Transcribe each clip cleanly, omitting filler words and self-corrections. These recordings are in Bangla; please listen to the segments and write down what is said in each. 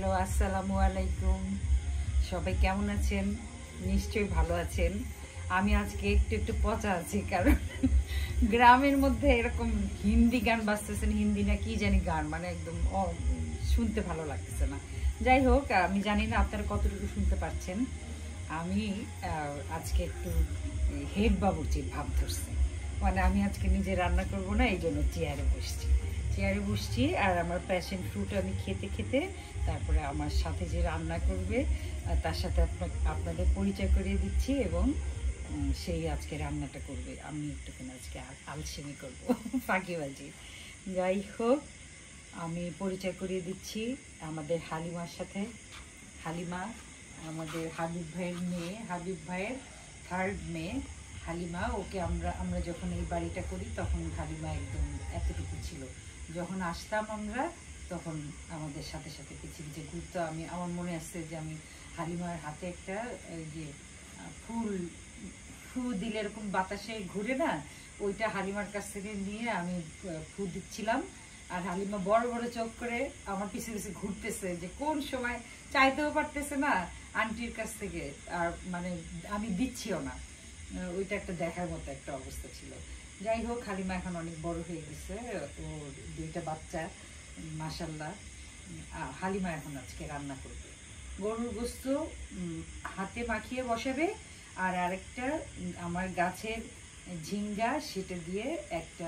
হ্যালো, আসসালামু আলাইকুম। সবাই কেমন আছেন? নিশ্চয়ই ভালো আছেন। আমি আজকে একটু পচা আছি, কারণ গ্রামের মধ্যে এরকম হিন্দি গান বাজতেছেন, হিন্দি না কি জানি গান, মানে একদম শুনতে ভালো লাগতেছে না। যাই হোক, আমি জানি না আপনারা কতটুকু শুনতে পাচ্ছেন। আমি আজকে একটু হেড বাবুর্চির ভাব ধরছি, মানে আমি আজকে নিজে রান্না করবো না, এই জন্য চেয়ারে বসছি। আর আমার প্যাশন ফ্রুট আমি খেতে খেতে তারপরে আমার সাথে যে রান্না করবে তার সাথে আপনাদের পরিচয় করিয়ে দিচ্ছি, এবং সেই আজকে রান্নাটা করবে। আমি একটুখানি আজকে আলসেমি করবো, ফাঁকিবাজি। যাই হোক, আমি পরিচয় করিয়ে দিচ্ছি আমাদের হালিমার সাথে। হালিমা আমাদের হাবিব ভাইয়ের মেয়ে, হাবিব ভাইয়ের থার্ড মেয়ে হালিমা। ওকে আমরা যখন এই বাড়িটা করি তখন হালিমা একদম এতটুকু ছিল। যখন আসতাম আমরা তখন আমাদের সাথে সাথে পিছিয়ে ঘুরতো। আমার মনে আছে যে আমি হালিমার হাতে একটা যে ফু দিলে এরকম বাতাসে ঘুরে না, ওইটা হালিমার কাছ থেকে নিয়ে আমি ফু দিচ্ছিলাম। আর হালিমা বড় বড় চোখ করে আমার পিছিয়ে পিছিয়ে ঘুরতেছে, যে কোন সময় চাইতেও পারতেছে না আন্টির কাছ থেকে, আর মানে আমি দিচ্ছিও না। ওইটা একটা দেখার মতো একটা অবস্থা ছিল। যাই হোক, হালিমা এখন অনেক বড় হয়ে গেছে, ও 2টা বাচ্চা, মাশাল্লাহ। হালিমা এখন আজকে রান্না করবে গরুর গোস্ত, হাতে মাখিয়ে বসাবে। আর আরেকটা আমার গাছের ঝিঙ্গা, সেটা দিয়ে একটা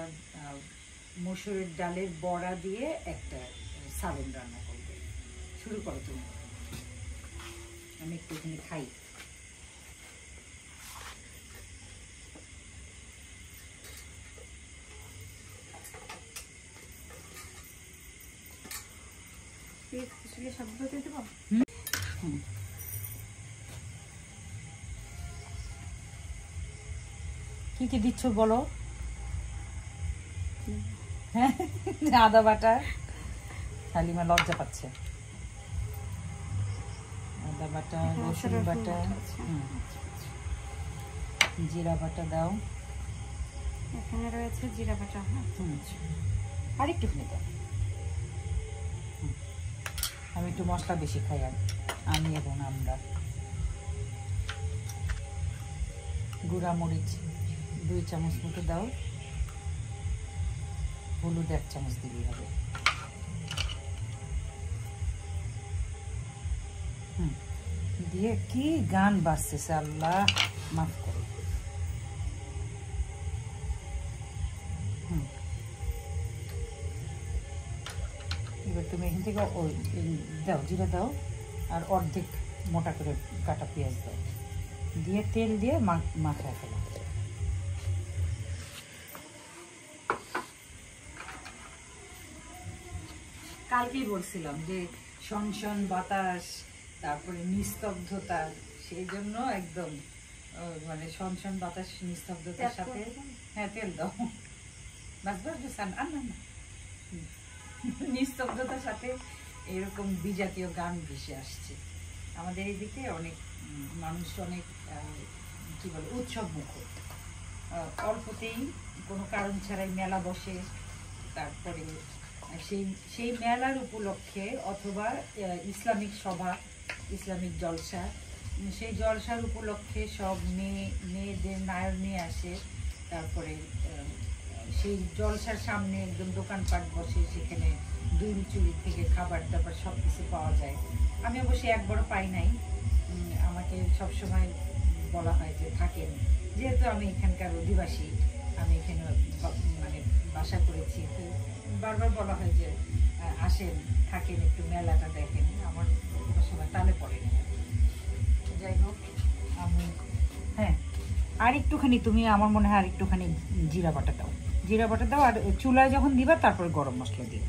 মসুরের ডালের বড়া দিয়ে একটা সালন রান্না করবে। শুরু করো তুমি, আমি একটুখানি খাই। কি কি দিচ্ছ বলো? হ্যাঁ, আদা বাটা। হালিমা লজ্জা পাচ্ছে। আদা বাটা, রসুন বাটা, জিরা বাটা দাও। এখানে রয়েছে জিরা বাটা। আর একটুখানি দাও। আমি একটু মশলা বেশি খাই, আমি এবং আমরা। গুঁড়া মরিচ 2 চামচ মতো দাও। হলুদ 1 চামচ দিলেই হবে। দিয়ে কি গান বাজতেছে, আল্লাহ মাফ করো। এবার তুমি এখান থেকে দাও, জিরা দাও, আর অর্ধেক মোটা করে কাটা পেঁয়াজ দাও, দিয়ে তেল দিয়ে মাখায় ফেলো। কালকেই বলছিলাম যে শনশন বাতাস, তারপরে নিস্তব্ধতা, সেই জন্য একদম মানে শনশন বাতাস নিস্তব্ধতার সাথে। হ্যাঁ, তেল দাও, নিস্তব্ধতার সাথে এরকম বিজাতীয় গান ভেসে আসছে। আমাদের এইদিকে অনেক মানুষ অনেক কি বলে উৎসব মুখর, অল্পতেই কোনো কারণ ছাড়াই মেলা বসে। তারপরে সেই মেলার উপলক্ষে অথবা ইসলামিক সভা, ইসলামিক জলসা, সেই জলসার উপলক্ষে সব মেয়েদের নায়ক নিয়ে আসে। তারপরে সেই জলসার সামনে একদম দোকানপাট বসে, সেখানে দুল চুরি থেকে খাবার দাবার সব কিছু পাওয়া যায়। আমি অবশ্যই একবারও পাই নাই। আমাকে সবসময় বলা হয় যে থাকেন, যেহেতু আমি এখানকার অধিবাসী, আমি এখানে মানে বাসা করেছি, তো বারবার বলা হয় যে আসেন, থাকেন, একটু মেলাটা দেখেন। আমার সময় তালে পড়ে না। যাই হোক, আমি হ্যাঁ আর একটুখানি, তুমি আমার মনে হয় আর একটুখানি জিরা বাটা দাও, আর চুলায় যখন দিবা তারপরে গরম মশলা দিও।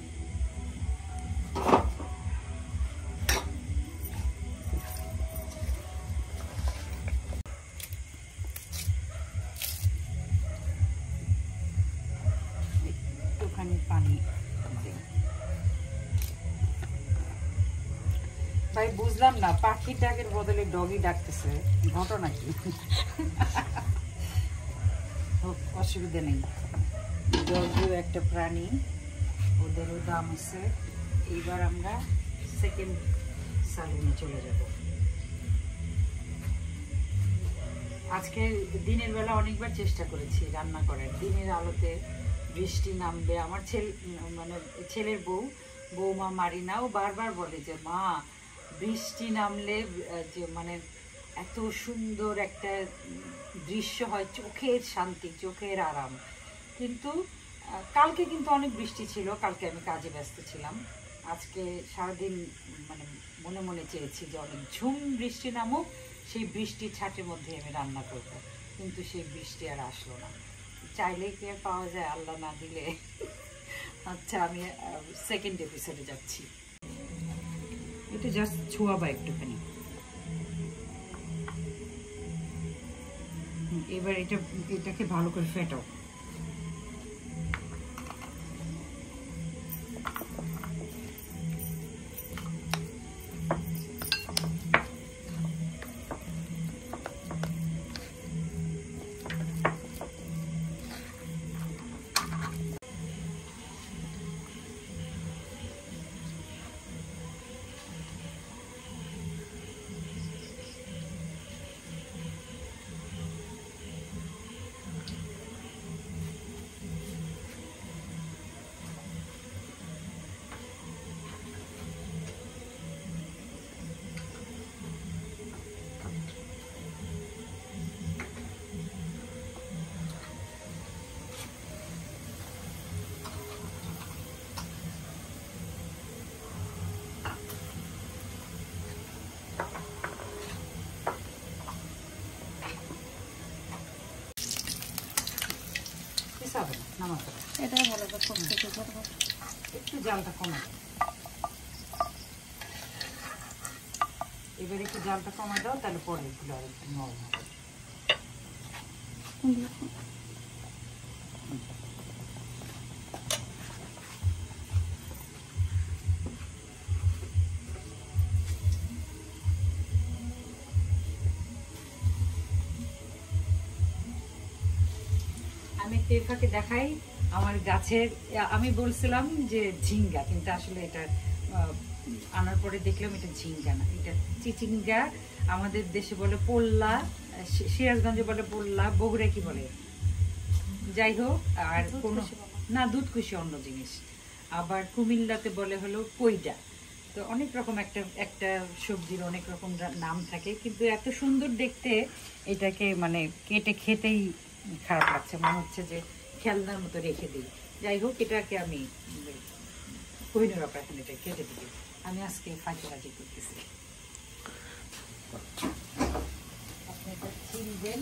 একটুখানি পানি ভাই, বুঝলাম না, পাখি ডাকের বদলে ডগি ডাকতেছে, ঘটনা কি? অসুবিধা নেই, ডগিও একটা প্রাণী, ওদেরও দাম আছে। এইবার আমরা সেকেন্ড সালুনে চলে যাব। আজকে দিনের বেলা অনেকবার চেষ্টা করেছি রান্না করার, দিনের আলোতে বৃষ্টি নামবে। আমার ছেলের বৌমা মারিনাও বারবার বলে যে মা বৃষ্টি নামলে যে এত সুন্দর একটা দৃশ্য হয়, চোখের শান্তি, চোখের আরাম। কিন্তু কালকে কিন্তু অনেক বৃষ্টি ছিল, কালকে আমি কাজে ব্যস্ত ছিলাম। আজকে সারাদিন মনে মনে চেয়েছি যে অনেক ঝুম বৃষ্টি নামুক, সেই বৃষ্টির ছাটের মধ্যে আমি রান্না করব, কিন্তু সেই বৃষ্টি আর আসলো না। চাইলে কি আর পাওয়া যায়, আল্লাহ না দিলে। আচ্ছা, আমি সেকেন্ড এপিসোডে যাচ্ছি। এটা জাস্ট ছোঁয়াবা একটুখানি। এবার এটাকে ভালো করে ফেটাও। এটা ভালো একটু জালটা কমা। এবার একটু জালটা কমা দাও, তাহলে পরে এগুলো আর একটু নরম হবে। আমি তেফাকে দেখাই আমার গাছের, আমি বলছিলাম যে ঝিঙ্গা, কিন্তু আসলে এটা আনার পরে দেখলাম এটা ঝিঙ্গা না, এটা চিচিঙ্গা। আমাদের দেশে বলে পোল্লা, সিরাজগঞ্জে বলে পোল্লা, বগুড়া কি বলে যাই হোক। আর কোনো না, দুধকুশি অন্য জিনিস। আবার কুমিল্লাতে বলে হলো কইডা। তো অনেক রকম একটা সবজির অনেক রকম নাম থাকে, কিন্তু এত সুন্দর দেখতে এটাকে কেটে খেতেই খারাপ লাগছে, মনে হচ্ছে যে খেলনার মতো রেখে দিই। যাই হোক, এটাকে আমি কোহিনুর আপা এখন এটা কেটে দিই। আমি আজকে ফাঁকিবাজি করতেছি। আপনি এটা ছিলবেন,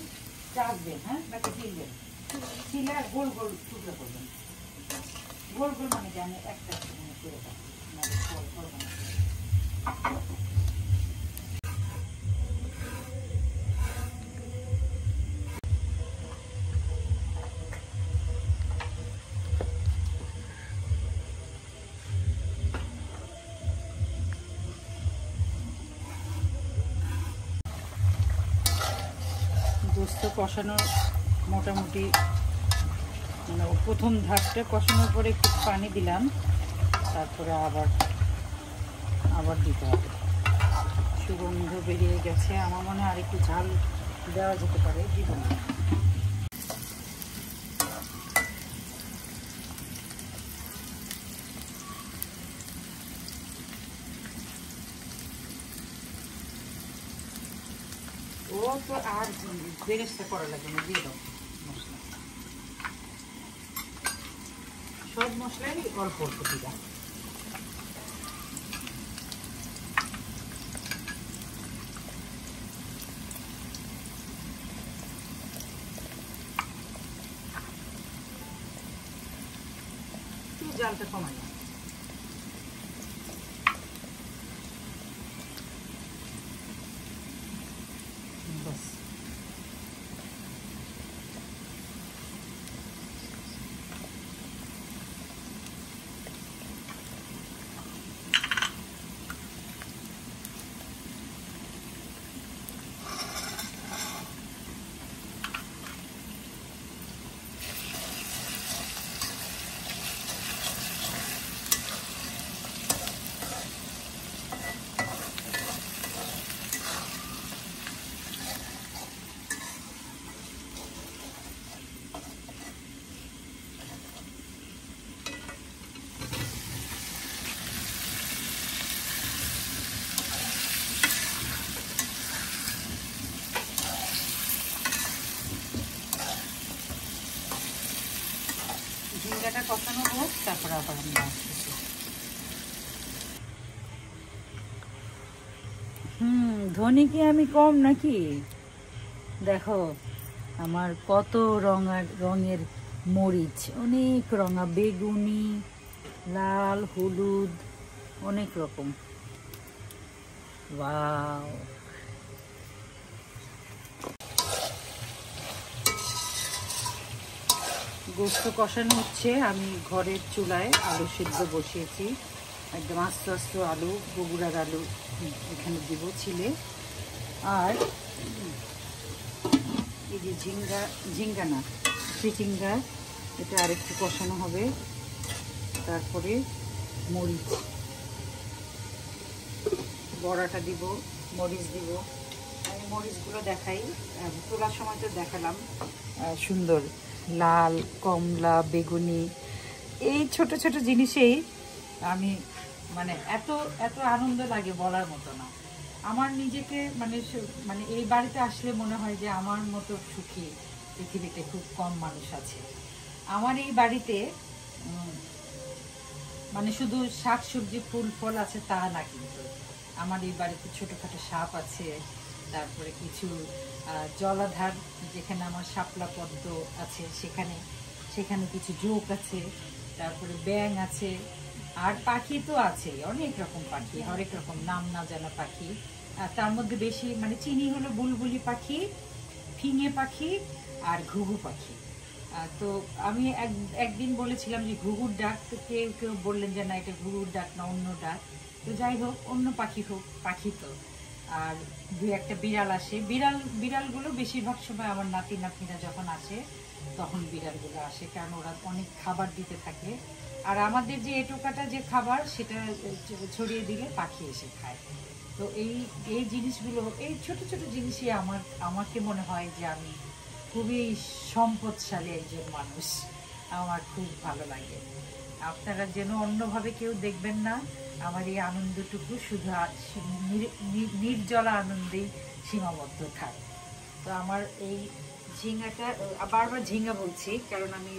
চাটবেন, হ্যাঁ নাকি ছিলবেন, ছিলে আর গোল গোল টুকরো করবেন। গোল গোল জানি একটা করে গোস্ত কষানোর মোটামুটি প্রথম ধাপটা কষানোর পরে একটু পানি দিলাম, তারপরে আবার দিতে হবে। সুগন্ধ বেরিয়ে গেছে, আমার মনে হয় আর একটু ঝাল দেওয়া যেতে পারে, দিব না। ও তো আর বেরেস্তা করা লাগে না, দিয়ে দাও মশলা, সব মশলাই অল্প অল্প দিবা। জালটা কমাই না, বাস। মশলাটা কষানো হোক, তারপর আবার আমরা আসতেছি। ধনী কি আমি কম নাকি? দেখো আমার কত রঙের মরিচ, অনেক রঙা, বেগুনি, লাল, হলুদ, অনেক রকম। ওয়াও, গোস্ত কষানো হচ্ছে। আমি ঘরের চুলায় আলু সিদ্ধ বসিয়েছি, একদম আস্তে আস্তে আলু, বগুড়ার আলু এখানে দিব ছিলে। আর এই যে ঝিঙ্গা না, চিচিঙ্গা, এটা আরেকটু কষানো হবে। তারপরে মরিচ, বড়াটা দিব, মরিচ দিব। আমি মরিচগুলো দেখাই, তোলার সময় তো দেখালাম, সুন্দর লাল, কমলা, বেগুনি। এই ছোট ছোট জিনিসেই আমি মানে এত এত আনন্দ লাগে বলার মতো না। আমার নিজেকে মানে এই বাড়িতে আসলে মনে হয় যে আমার মতো সুখী পৃথিবীতে খুব কম মানুষ আছে। আমার এই বাড়িতে মানে শুধু শাক সবজি ফুল ফল আছে তা না, কিন্তু আমার এই বাড়িতে ছোটোখাটো সাপ আছে, তারপরে কিছু জলাধার, যেখানে আমার শাপলা পদ্ম আছে সেখানে কিছু জোক আছে, তারপরে ব্যাঙ আছে, আর পাখি তো আছে, অনেক রকম পাখি, হরেক রকম নাম না জানা পাখি। তার মধ্যে বেশি মানে চিনি হলো বুলবুলি পাখি, ফিঙে পাখি আর ঘুঘু পাখি। তো আমি একদিন বলেছিলাম যে ঘুঘুর ডাক, তো কেউ বললেন যে না, এটা ঘুঘুর ডাক না, অন্য ডাক। তো যাই হোক, অন্য পাখি হোক, পাখি তো। আর দু একটা বিড়াল আসে, বিড়ালগুলো বেশিরভাগ সময় আমার নাতি নাতনিরা যখন আসে তখন বিড়ালগুলো আসে, কারণ ওরা অনেক খাবার দিতে থাকে। আর আমাদের যে এটোকাটা যে খাবার, সেটা ছড়িয়ে দিলে পাখি এসে খায়। তো এই জিনিসগুলো, এই ছোট ছোট জিনিসই আমাকে মনে হয় যে আমি খুবই সম্পদশালী একজন মানুষ। আমার খুব ভালো লাগে। আপনারা যেন অন্যভাবে কেউ দেখবেন না, আমার এই আনন্দটুকু শুধু নির্জলা আনন্দেই সীমাবদ্ধ থাক। তো আমার এই ঝিঙ্গাটা, বারবার ঝিঙ্গা বলছি কারণ আমি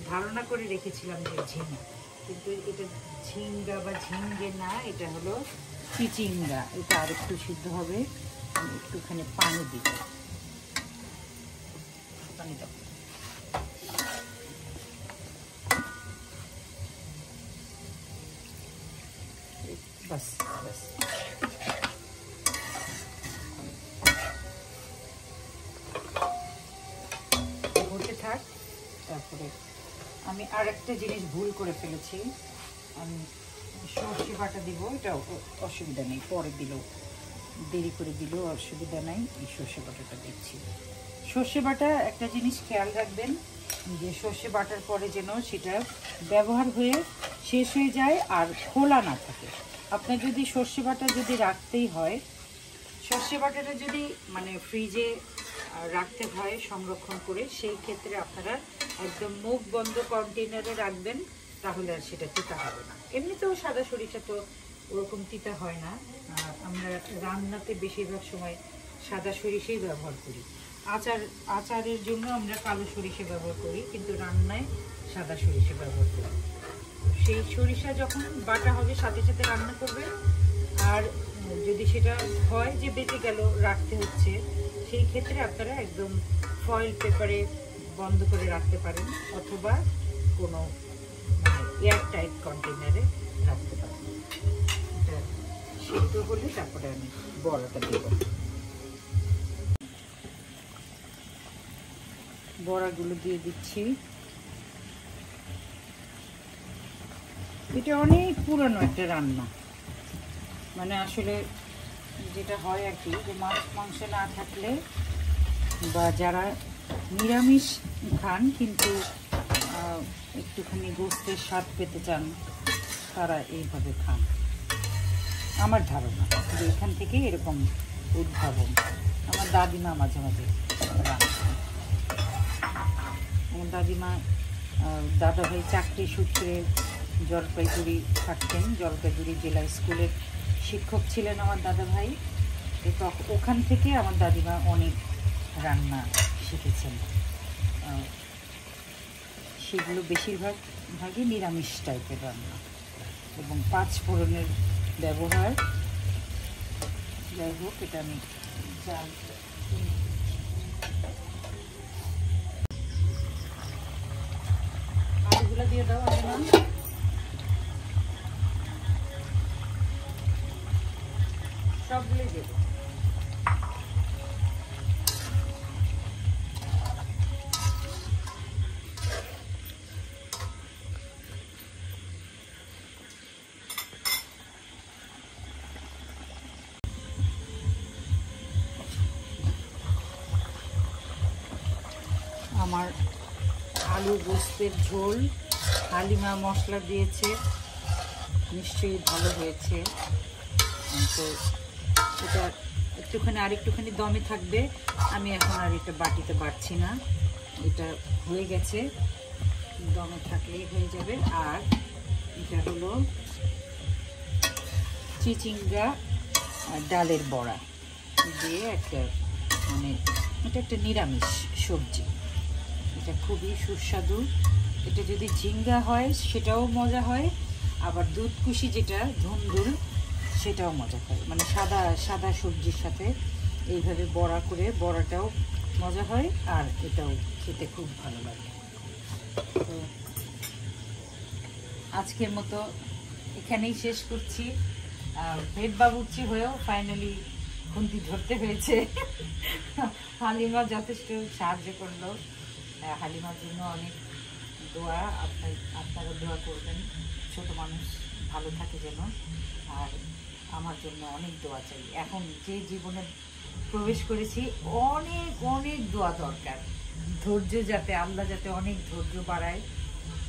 ধারণা করে রেখেছিলাম যে ঝিঙ্গা, কিন্তু এটা ঝিঙ্গা বা ঝিঙ্গে না, এটা হলো চিচিঙ্গা। এটা আরেকটু সিদ্ধ হবে, আমি একটুখানি পানি দিব, পানি দাও। বাস বাস, হতে থাক। তারপরে আমি আর একটা জিনিস ভুল করে ফেলেছি, আমি সর্ষে বাটা দিব। এটা অসুবিধা নেই, পরে দিলেও, দেরি করে দিলেও অসুবিধা নাই। এই সর্ষে বাটাটা দিচ্ছি। সর্ষে বাটা একটা জিনিস খেয়াল রাখবেন, যে সর্ষে বাটার পরে যেন সেটা ব্যবহার হয়ে শেষ হয়ে যায় আর খোলা না থাকে। আপনার যদি সর্ষে বাটা যদি রাখতেই হয়, সর্ষে বাটাটা যদি মানে ফ্রিজে রাখতে হয় সংরক্ষণ করে, সেই ক্ষেত্রে আপনারা একদম মুখ বন্ধ কন্টেনারে রাখবেন, তাহলে আর সেটা তিতা হবে না। এমনিতেও সাদা সরিষা তো ওরকম তিতা হয় না। আমরা রান্নাতে বেশিরভাগ সময় সাদা সরিষাই ব্যবহার করি। আচারের জন্য আমরা কালো সরিষা ব্যবহার করি, কিন্তু রান্নায় সাদা সরিষা ব্যবহার করি। সেই সরিষা যখন বাটা হবে সাথে সাথে রান্না করবে। আর যদি সেটা হয় যে বেঁচে গেল, রাখতে হচ্ছে, সেই ক্ষেত্রে আপনারা একদম ফয়েল পেপারে বন্ধ করে রাখতে পারেন, অথবা কোনো মানে এয়ারটাইট কন্টেনারে রাখতে পারেন। এটা সিদ্ধ হলে তারপরে আমি বড়াটা দেব। বড়াগুলো দিয়ে দিচ্ছি। এটা অনেক পুরনো একটা রান্না, মানে আসলে যেটা হয় আর কি, যে মাছ মাংস না থাকলে বা যারা নিরামিষ খান কিন্তু একটুখানি গোস্তের স্বাদ পেতে চান, তারা এইভাবে খান। আমার ধারণা যে এখান থেকে এরকম উদ্ভাবন। আমার দাদিমা মাঝে মাঝে রান্না, আমার দাদিমা দাদাভাই চাকরি সূত্রে জলপাইগুড়ি থাকতেন, জলপাইগুড়ি জেলা স্কুলের শিক্ষক ছিলেন আমার দাদাভাই। তো ওখান থেকে আমার দাদিমা অনেক রান্না শিখেছেন। সেগুলো বেশিরভাগই নিরামিষ টাইপের রান্না, এবং 5 ফোড়নের ব্যবহার। যাই হোক, এটা আমি জাল আলুগুলো দিয়ে দাও। সবগুলোই দেবো। আমার আলু গোস্তের ঝোল হালিমা মশলা দিয়েছে, নিশ্চয়ই ভালো হয়েছে। তো এটা আরেকটুখানি দমে থাকবে। আমি এখন আর এটা বাটিতে বাড়ছি না, এটা হয়ে গেছে, দমে থাকলেই হয়ে যাবে। আর এটা হলো চিচিঙ্গা ডালের বড়া দিয়ে একটা এটা একটা নিরামিষ সবজি। এটা খুবই সুস্বাদু। এটা যদি ঝিঙ্গা হয় সেটাও মজা হয়, আবার দুধকুশি যেটা ধুন্দুল সেটাও মজা হয়। সাদা সবজির সাথে এইভাবে বড়া করে, বড়াটাও মজা হয় আর এটাও খেতে খুব ভালো লাগে। তো আজকের মতো এখানেই শেষ করছি। ভেদ বাবুর্চি হয়েও ফাইনালি খুন্তি ধরতে হয়েছে। হালিমা যথেষ্ট সাহায্য করলো। হালিমার জন্য অনেক দোয়া, আপনারা দোয়া করবেন, ছোট মানুষ ভালো থাকে যেন। আর আমার জন্য অনেক দোয়া চাই। এখন যে জীবনে প্রবেশ করেছি অনেক অনেক দোয়া দরকার। ধৈর্য আল্লাহ যাতে অনেক ধৈর্য বাড়ায়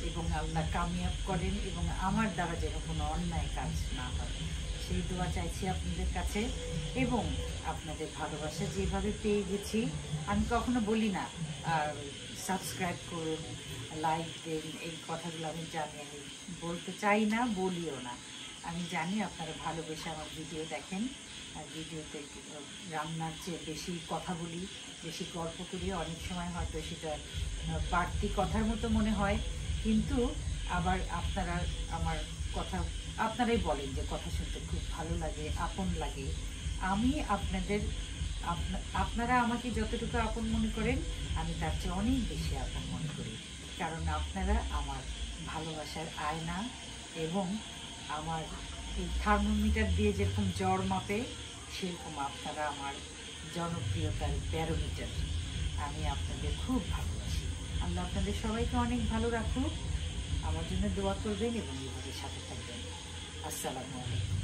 এবং আল্লাহ কামিয়াব করেন, এবং আমার দ্বারা যেন কোনো অন্যায় কাজ না হয়, সেই দোয়া চাইছি আপনাদের কাছে। এবং আপনাদের ভালোবাসা যেভাবে পেয়ে গেছি, আমি কখনো বলি না সাবস্ক্রাইব করুন, লাইক দেন, এই কথাগুলো আমি জানি, আমি বলতে চাই না, বলিও না। আমি জানি আপনারা ভালোবেসে আমার ভিডিও দেখেন। আর ভিডিওতে রান্নার চেয়ে বেশি কথা বলি, বেশি গল্প করি। অনেক সময় হয়তো সেটা বাড়তি কথার মতো মনে হয়, কিন্তু আবার আপনারা আমার কথা আপনারাই বলেন যে কথা শুনতে খুব ভালো লাগে, আপন লাগে। আমি আপনারা আমাকে যতটুকু আপন মনে করেন, আমি তার চেয়ে অনেক বেশি আপন মনে করি। কারণ আপনারা আমার ভালোবাসার আয়না, এবং আমার এই থার্মোমিটার দিয়ে যেরকম জ্বর মাপে, সেরকম আপনারা আমার জনপ্রিয়তার ব্যারোমিটার। আমি আপনাদের খুব ভালোবাসি। আল্লাহ আপনাদের সবাইকে অনেক ভালো রাখুক। আমার জন্য দোয়া করবেন এবং এভাবে সাথে থাকবেন। আসসালামু আলাইকুম।